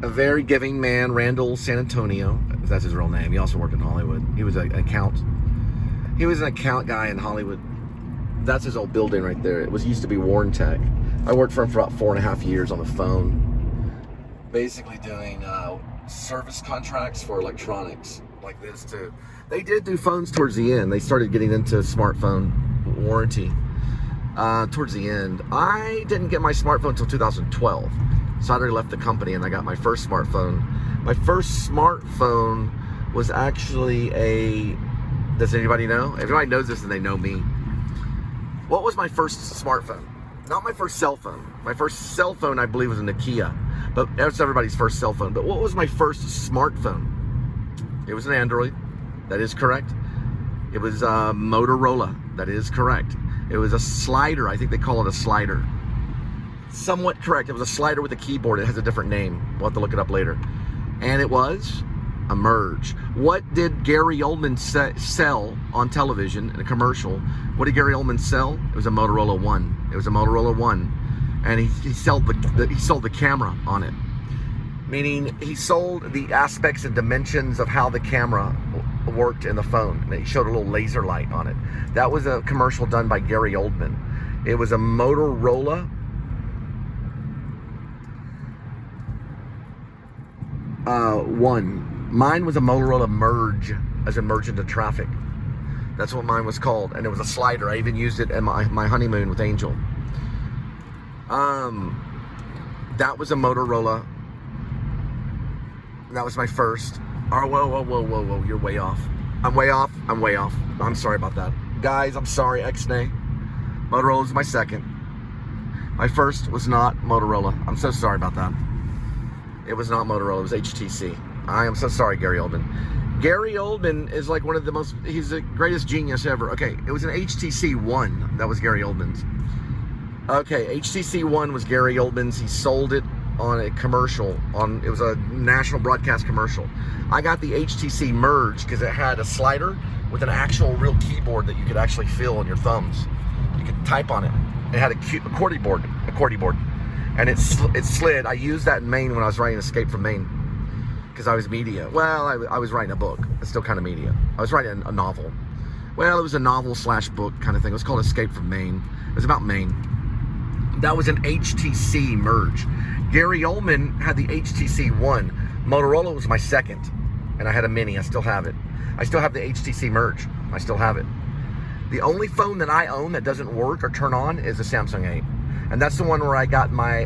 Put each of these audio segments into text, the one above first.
a very giving man, Randall San Antonio. That's his real name. He also worked in Hollywood. He was an account guy in Hollywood. That's his old building right there. It used to be Warren Tech. I worked for him for about 4.5 years on the phone, basically doing service contracts for electronics like this too. They did do phones towards the end. They started getting into smartphone warranty towards the end. I didn't get my smartphone until 2012. So I already left the company and I got my first smartphone. My first smartphone was actually does anybody know? Everybody knows this and they know me. What was my first smartphone? Not my first cell phone. My first cell phone, I believe, was a Nokia. But that's everybody's first cell phone. But what was my first smartphone? It was an Android. That is correct. It was Motorola. That is correct. It was a slider. I think they call it a slider. Somewhat correct. It was a slider with a keyboard. It has a different name. We'll have to look it up later. And it was a Merge. What did Gary Oldman sell on television in a commercial? What did Gary Oldman sell? It was a Motorola One. It was a Motorola One, and he sold the camera on it. Meaning he sold the aspects and dimensions of how the camera worked in the phone. And he showed a little laser light on it. That was a commercial done by Gary Oldman. It was a Motorola One. Mine was a Motorola Merge, as in merge into traffic. That's what mine was called, and it was a slider. I even used it in my honeymoon with Angel. That was a Motorola. That was my first. Oh, whoa, you're way off. I'm way off. I'm sorry about that. Guys, I'm sorry, X-Nay. Motorola was my second. My first was not Motorola. I'm so sorry about that. It was not Motorola, it was HTC. I am so sorry, Gary Oldman. Gary Oldman is like one of the most, he's the greatest genius ever. Okay, it was an HTC One. That was Gary Oldman's. Okay, HTC One was Gary Oldman's. He sold it on a commercial. It was a national broadcast commercial. I got the HTC Merge because it had a slider with an actual real keyboard that you could actually feel on your thumbs. You could type on it. It had a QWERTY board. And it slid. I used that in Maine when I was writing Escape from Maine. Because I was media. Well, I was writing a book. It's still kind of media. I was writing a novel. Well, it was a novel/book kind of thing. It was called Escape from Maine. It was about Maine. That was an HTC Merge. Gary Oldman had the HTC One. Motorola was my second. And I had a Mini. I still have it. I still have the HTC Merge. I still have it. The only phone that I own that doesn't work or turn on is a Samsung 8. And that's the one where I got my,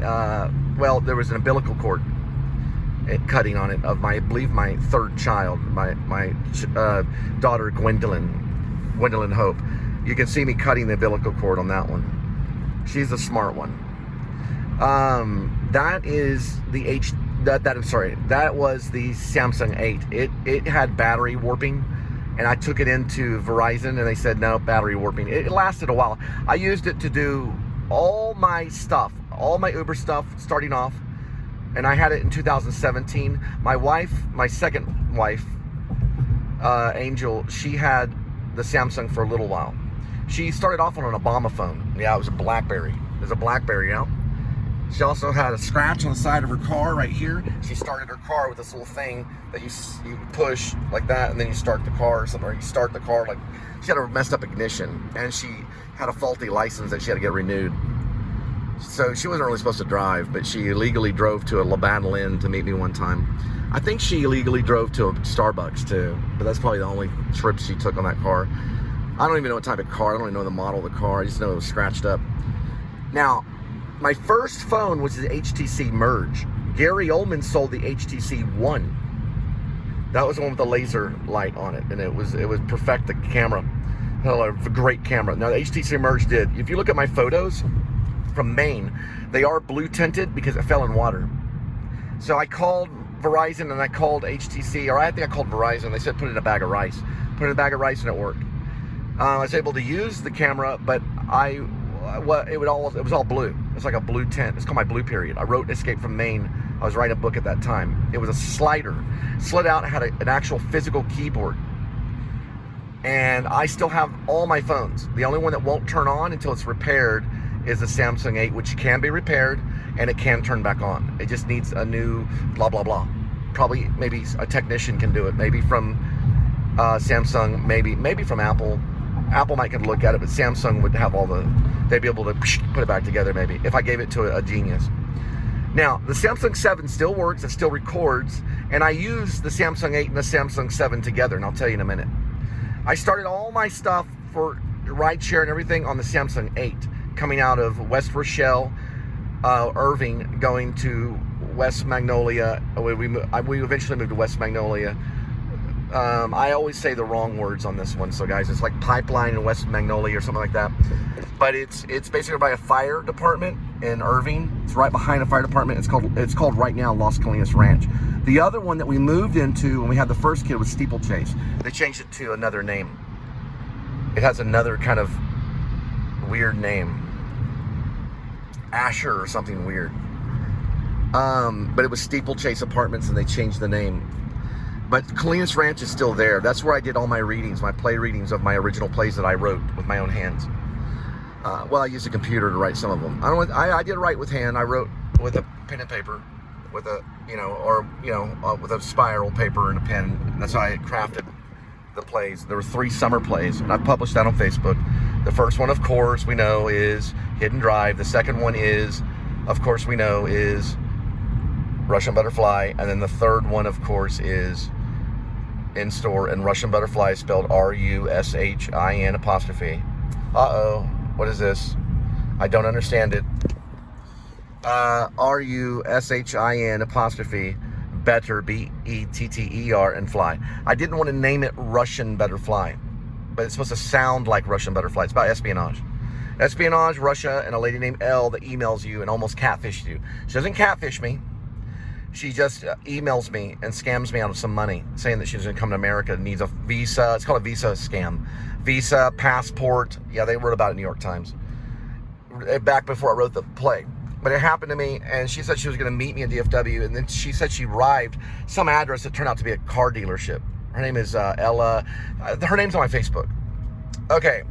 there was an umbilical cord cutting on it of I believe my third child, my daughter Gwendolyn Hope. You can see me cutting the umbilical cord on that one. She's a smart one. That is the that was the Samsung 8. It had battery warping, and I took it into Verizon, and they said no, battery warping. It lasted a while. I used it to do all my stuff, all my Uber stuff, starting off. And I had it in 2017. My wife, my second wife, Angel, she had the Samsung for a little while. She started off on an Obama phone. Yeah, it was a BlackBerry. There's a BlackBerry out. She also had a scratch on the side of her car right here. She started her car with this little thing that you push like that, and then you start the car or something, or you start the car like, she had a messed up ignition, and she had a faulty license that she had to get renewed. So she wasn't really supposed to drive, but she illegally drove to a Lebanon Inn to meet me one time. I think she illegally drove to a Starbucks too, but that's probably the only trip she took on that car. I don't even know what type of car. I don't even know the model of the car. I just know it was scratched up. Now, my first phone was the HTC Merge. Gary Oldman sold the HTC One. That was the one with the laser light on it, and it was perfect, the camera. A great camera. Now the HTC Merge did. If you look at my photos from Maine, they are blue tinted because it fell in water. So I called Verizon and I called HTC, or I think I called Verizon. They said put it in a bag of rice. Put it in a bag of rice and it worked. I was able to use the camera, but it was all blue. It's like a blue tint. It's called my blue period. I wrote Escape from Maine. I was writing a book at that time. It was a slider. Slid out and had an actual physical keyboard. And I still have all my phones. The only one that won't turn on until it's repaired is the Samsung 8, which can be repaired. and it can turn back on. It just needs a new blah, blah, blah. Probably, maybe a technician can do it. Maybe from Samsung, maybe from Apple. Apple might could look at it, but Samsung would have they'd be able to put it back together maybe, if I gave it to a genius. Now, the Samsung 7 still works, it still records, and I use the Samsung 8 and the Samsung 7 together, and I'll tell you in a minute. I started all my stuff for rideshare and everything on the Samsung 8, coming out of West Rochelle, Irving, going to West Magnolia. We eventually moved to West Magnolia. I always say the wrong words on this one, so guys, it's like Pipeline in West Magnolia or something like that. But it's basically by a fire department in Irving. It's right behind a fire department. It's called right now Las Colinas Ranch. The other one that we moved into when we had the first kid was Steeplechase. They changed it to another name. It has another kind of weird name, Asher or something weird. But it was Steeplechase Apartments, and they changed the name. But Colinas Ranch is still there. That's where I did all my readings, my play readings of my original plays that I wrote with my own hands. Well, I used a computer to write some of them. I did write with hand. I wrote with a pen and paper, with a with a spiral paper and a pen. That's how I crafted the plays. There were 3 summer plays, and I published that on Facebook. The first one, of course, we know is Hidden Drive. The second one is, of course, we know is Russian Butterfly, and then the third one, of course, is In Store, and Russian Butterfly is spelled R-U-S-H-I-N apostrophe. Uh-oh. What is this? I don't understand it. R-U-S-H-I-N apostrophe better, B-E-T-T-E-R, and fly. I didn't want to name it Russian Butterfly, but it's supposed to sound like Russian Butterfly. It's about espionage. Espionage, Russia, and a lady named Elle that emails you and almost catfishes you. She doesn't catfish me. She just emails me and scams me out of some money, saying that she's going to come to America, needs a visa. It's called a visa scam. Visa, passport. Yeah, they wrote about it in the New York Times back before I wrote the play. But it happened to me, and she said she was going to meet me in DFW, and then she said she arrived some address that turned out to be a car dealership. Her name is Ella. Her name's on my Facebook. Okay,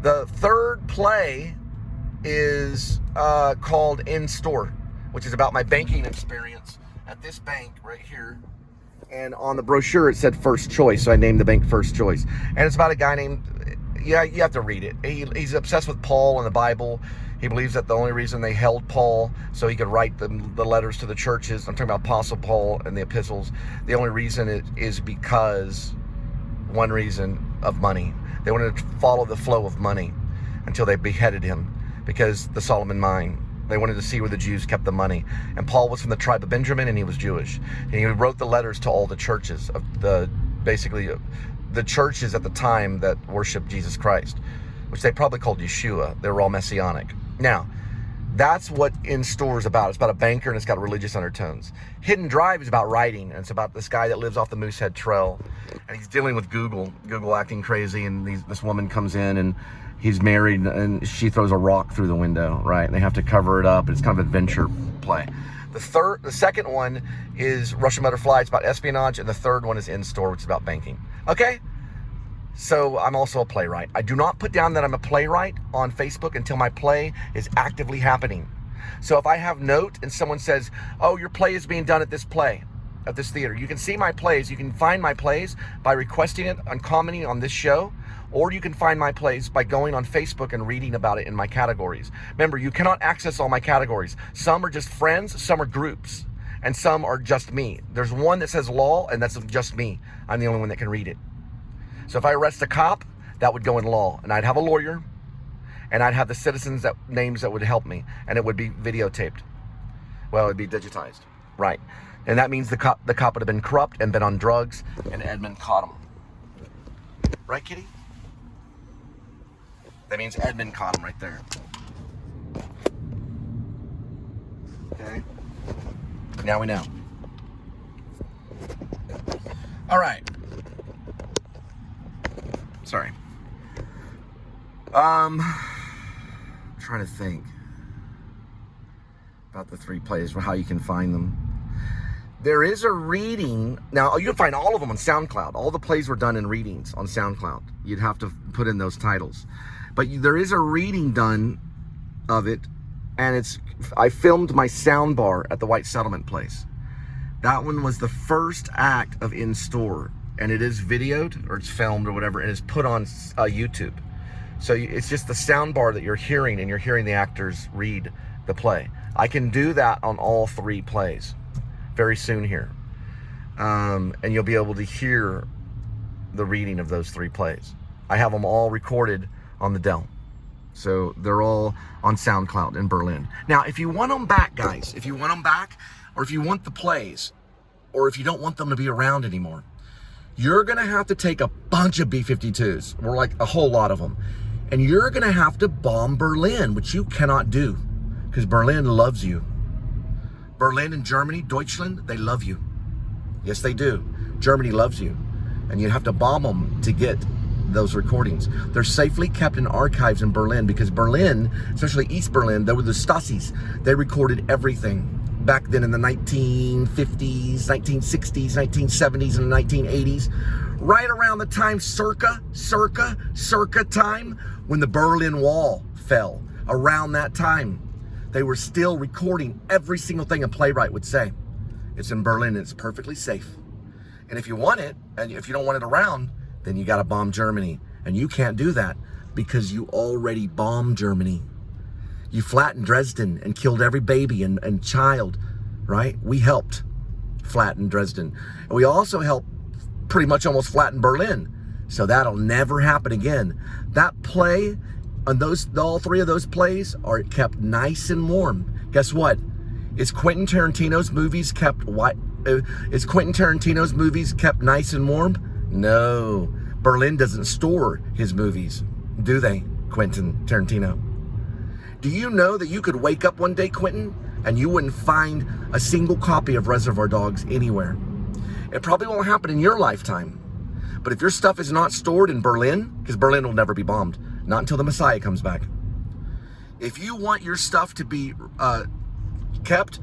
the third play is called In Store, which is about my banking experience at this bank right here. And on the brochure it said First Choice, so I named the bank First Choice. And it's about a guy named, yeah, you have to read it. He's obsessed with Paul and the Bible. He believes that the only reason they held Paul so he could write the letters to the churches, I'm talking about Apostle Paul and the epistles, the only reason it is because, one reason, of money. They wanted to follow the flow of money until they beheaded him, because the Solomon mine. They wanted to see where the Jews kept the money. And Paul was from the tribe of Benjamin, and he was Jewish. And he wrote the letters to all the churches of the churches at the time that worshiped Jesus Christ, which they probably called Yeshua. They were all messianic. Now, that's what In Store is about. It's about a banker, and it's got religious undertones. Hidden Drive is about writing, and it's about this guy that lives off the Moosehead Trail, and he's dealing with Google acting crazy, and this woman comes in, and he's married, and she throws a rock through the window, right? And they have to cover it up. It's kind of an adventure play. The second one is Russian Butterfly. It's about espionage, and the third one is In Store, which is about banking. Okay? So I'm also a playwright. I do not put down that I'm a playwright on Facebook until my play is actively happening. So if I have note and someone says, oh, your play is being done at this theater, you can see my plays. You can find my plays by requesting it and commenting on this show, or you can find my plays by going on Facebook and reading about it in my categories. Remember, you cannot access all my categories. Some are just friends, some are groups, and some are just me. There's one that says law, and that's just me. I'm the only one that can read it. So if I arrest a cop, that would go in law, and I'd have a lawyer, and I'd have the citizens' names that would help me, and it would be videotaped. Well, it'd be digitized, right? And that means the cop would have been corrupt and been on drugs, and Edmund caught him. Right, Kitty? That means Edmund caught him right there. Okay? Now we know. All right. Sorry. Trying to think about the 3 plays, how you can find them. There is a reading. Now, you'll find all of them on SoundCloud. All the plays were done in readings on SoundCloud. You'd have to put in those titles. But there is a reading done of it And I filmed my sound bar at the White Settlement place. That one was the first act of In Store, and it is videoed, or it's filmed or whatever, and it's put on YouTube. So it's just the sound bar that you're hearing, and you're hearing the actors read the play. I can do that on all 3 plays very soon here. And you'll be able to hear the reading of those 3 plays. I have them all recorded on the Dell. So they're all on SoundCloud in Berlin. Now, if you want them back, guys, if you want them back, or if you want the plays, or if you don't want them to be around anymore, you're going to have to take a bunch of B-52s, or like a whole lot of them, and you're going to have to bomb Berlin, which you cannot do, because Berlin loves you. Berlin and Germany, Deutschland, they love you. Yes, they do. Germany loves you, and you have to bomb them to get those recordings. They're safely kept in archives in Berlin, because Berlin, especially East Berlin, they were the Stasis. They recorded everything back then in the 1950s, 1960s, 1970s, and 1980s, right around the time circa time when the Berlin Wall fell. Around that time, they were still recording every single thing a playwright would say. It's in Berlin, and it's perfectly safe. And if you want it, and if you don't want it around, then you got to bomb Germany. And you can't do that because you already bombed Germany. You flattened Dresden and killed every baby and child, right? We helped flatten Dresden. And we also helped pretty much almost flatten Berlin. So that'll never happen again. That play, and all 3 of those plays are kept nice and warm. Guess what? Is Quentin Tarantino's movies kept nice and warm? No. Berlin doesn't store his movies, do they, Quentin Tarantino? Do you know that you could wake up one day, Quentin, and you wouldn't find a single copy of Reservoir Dogs anywhere? It probably won't happen in your lifetime. But if your stuff is not stored in Berlin, because Berlin will never be bombed, not until the Messiah comes back. If you want your stuff to be kept,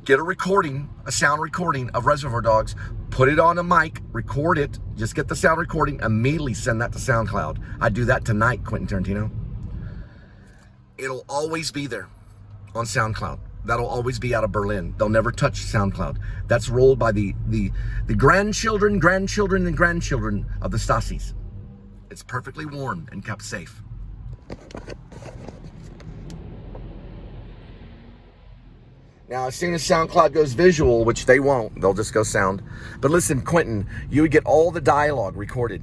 get a sound recording of Reservoir Dogs, put it on a mic, record it, just get the sound recording, immediately send that to SoundCloud. I'd do that tonight, Quentin Tarantino. It'll always be there on SoundCloud. That'll always be out of Berlin. They'll never touch SoundCloud. That's rolled by the grandchildren of the Stasis. It's perfectly warm and kept safe. Now, as soon as SoundCloud goes visual, which they won't, they'll just go sound. But listen, Quentin, you would get all the dialogue recorded,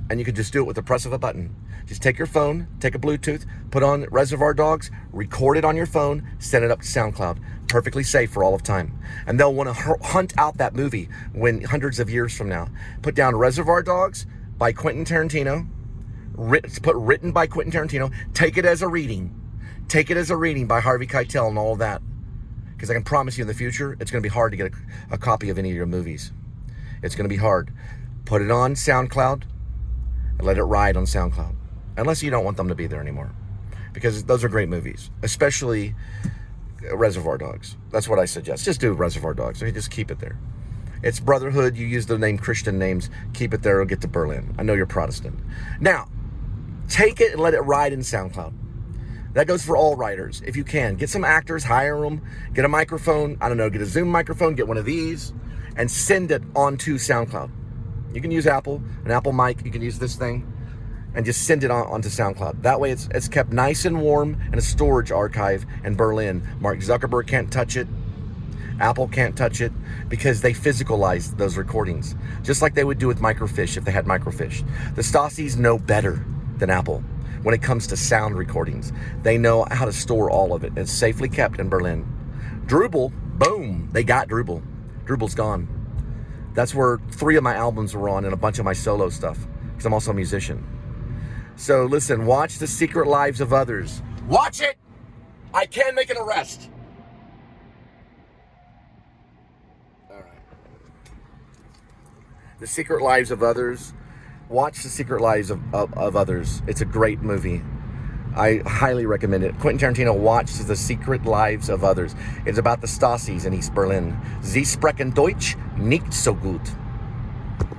and you could just do it with the press of a button. Just take your phone, take a Bluetooth, put on Reservoir Dogs, record it on your phone, send it up to SoundCloud. Perfectly safe for all of time. And they'll want to hunt out that movie when hundreds of years from now. Put down Reservoir Dogs by Quentin Tarantino, written by Quentin Tarantino. Take it as a reading. Take it as a reading by Harvey Keitel and all of that. Because I can promise you in the future, it's going to be hard to get a copy of any of your movies. It's going to be hard. Put it on SoundCloud and let it ride on SoundCloud. Unless you don't want them to be there anymore. Because those are great movies. Especially Reservoir Dogs. That's what I suggest. Just do Reservoir Dogs. Okay, just keep it there. It's Brotherhood. You use the name Christian names. Keep it there. It'll get to Berlin. I know you're Protestant. Now, take it and let it ride in SoundCloud. That goes for all writers. If you can, get some actors, hire them, get a microphone. I don't know, get a Zoom microphone, get one of these, and send it onto SoundCloud. You can use an Apple mic. You can use this thing, and just send it onto SoundCloud. That way, it's kept nice and warm in a storage archive in Berlin. Mark Zuckerberg can't touch it. Apple can't touch it because they physicalize those recordings, just like they would do with microfiche if they had microfiche. The Stasis know better than Apple. When it comes to sound recordings, they know how to store all of it. It's safely kept in Berlin. Drupal, boom, they got Drupal. Drupal's gone. That's where 3 of my albums were on and a bunch of my solo stuff, because I'm also a musician. So listen, watch The Secret Lives of Others. Watch it! I can make an arrest. All right. The Secret Lives of Others. Watch The Secret Lives of Others. It's a great movie. I highly recommend it. Quentin Tarantino watched The Secret Lives of Others. It's about the Stasis in East Berlin. Sie sprechen Deutsch nicht so gut.